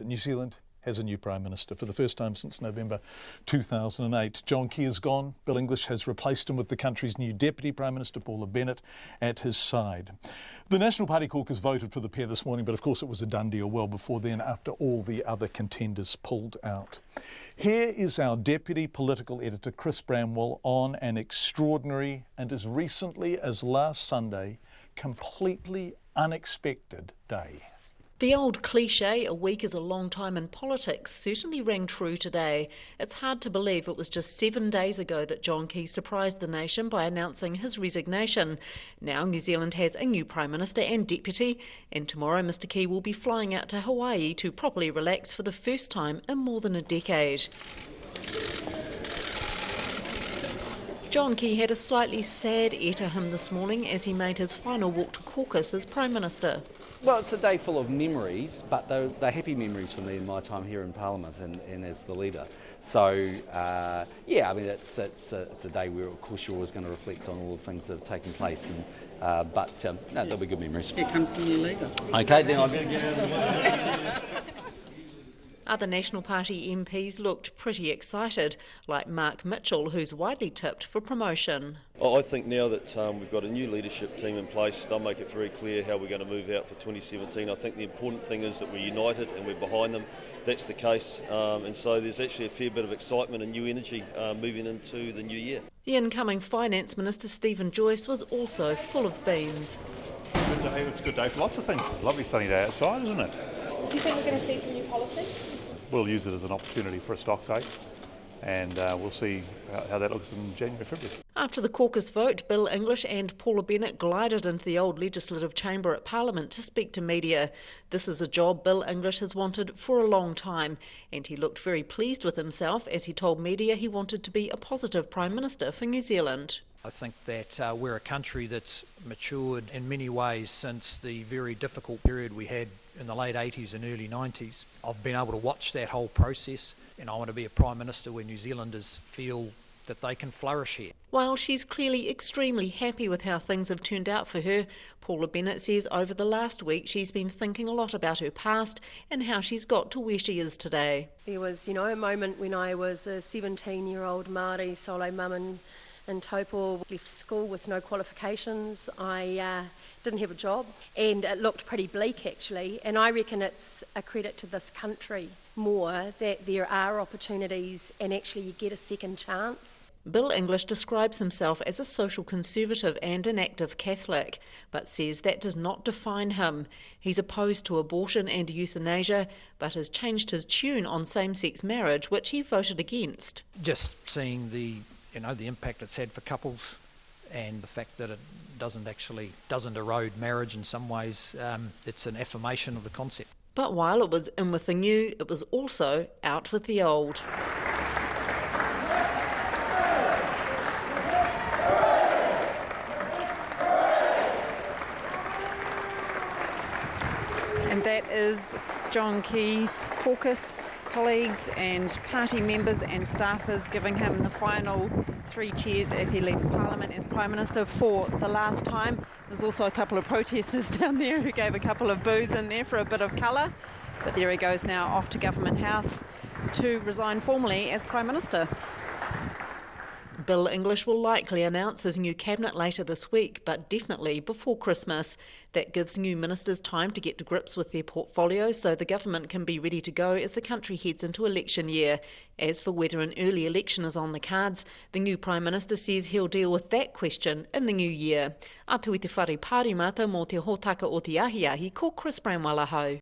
New Zealand has a new Prime Minister for the first time since November 2008. John Key is gone. Bill English has replaced him with the country's new Deputy Prime Minister, Paula Bennett, at his side. The National Party caucus voted for the pair this morning, but of course it was a done deal well before then after all the other contenders pulled out. Here is our Deputy Political Editor, Chris Bramwell, on an extraordinary and as recently as last Sunday, completely unexpected day. The old cliche, a week is a long time in politics, certainly rang true today. It's hard to believe it was just 7 days ago that John Key surprised the nation by announcing his resignation. Now New Zealand has a new Prime Minister and Deputy, and tomorrow Mr Key will be flying out to Hawaii to properly relax for the first time in more than a decade. John Key had a slightly sad air to him this morning as he made his final walk to caucus as Prime Minister. Well, it's a day full of memories, but they're happy memories for me in my time here in Parliament and as the leader. So, yeah, I mean, it's a day where, of course, you're always going to reflect on all the things that have taken place, and but no, they'll be good memories. Here comes the new leader. Okay, then I'll... Other National Party MPs looked pretty excited, like Mark Mitchell, who's widely tipped for promotion. I think now that we've got a new leadership team in place, they'll make it very clear how we're going to move out for 2017. I think the important thing is that we're united and we're behind them. That's the case, and so there's actually a fair bit of excitement and new energy moving into the new year. The incoming Finance Minister, Stephen Joyce, was also full of beans. Good day. It's a good day for lots of things. It's a lovely sunny day outside, isn't it? Do you think we're going to see some new policies? We'll use it as an opportunity for a stock take, and we'll see how that looks in January, February. After the caucus vote, Bill English and Paula Bennett glided into the old legislative chamber at Parliament to speak to media. This is a job Bill English has wanted for a long time, and he looked very pleased with himself as he told media he wanted to be a positive Prime Minister for New Zealand. I think that we're a country that's matured in many ways since the very difficult period we had in the late 80s and early 90s. I've been able to watch that whole process, and I want to be a Prime Minister where New Zealanders feel that they can flourish here. While she's clearly extremely happy with how things have turned out for her, Paula Bennett says over the last week she's been thinking a lot about her past and how she's got to where she is today. There was, a moment when I was a 17-year-old Māori solo mum in Taupo, left school with no qualifications. I didn't have a job, and it looked pretty bleak actually, and I reckon it's a credit to this country more that there are opportunities and actually you get a second chance. Bill English describes himself as a social conservative and an active Catholic, but says that does not define him. He's opposed to abortion and euthanasia, but has changed his tune on same-sex marriage, which he voted against. Just seeing the impact it's had for couples, and the fact that it doesn't erode marriage in some ways, it's an affirmation of the concept. But while it was in with the new, it was also out with the old. And that is John Key's caucus colleagues and party members and staffers giving him the final 3 cheers as he leaves Parliament as Prime Minister for the last time. There's also a couple of protesters down there who gave a couple of boos in there for a bit of colour. But there he goes now off to Government House to resign formally as Prime Minister. Bill English will likely announce his new cabinet later this week, but definitely before Christmas. That gives new ministers time to get to grips with their portfolios so the government can be ready to go as the country heads into election year. As for whether an early election is on the cards, the new Prime Minister says he'll deal with that question in the new year. Atu i te whare pārimata mō te hōtaka o te ahiahi, ko Chris Bramwell ahau.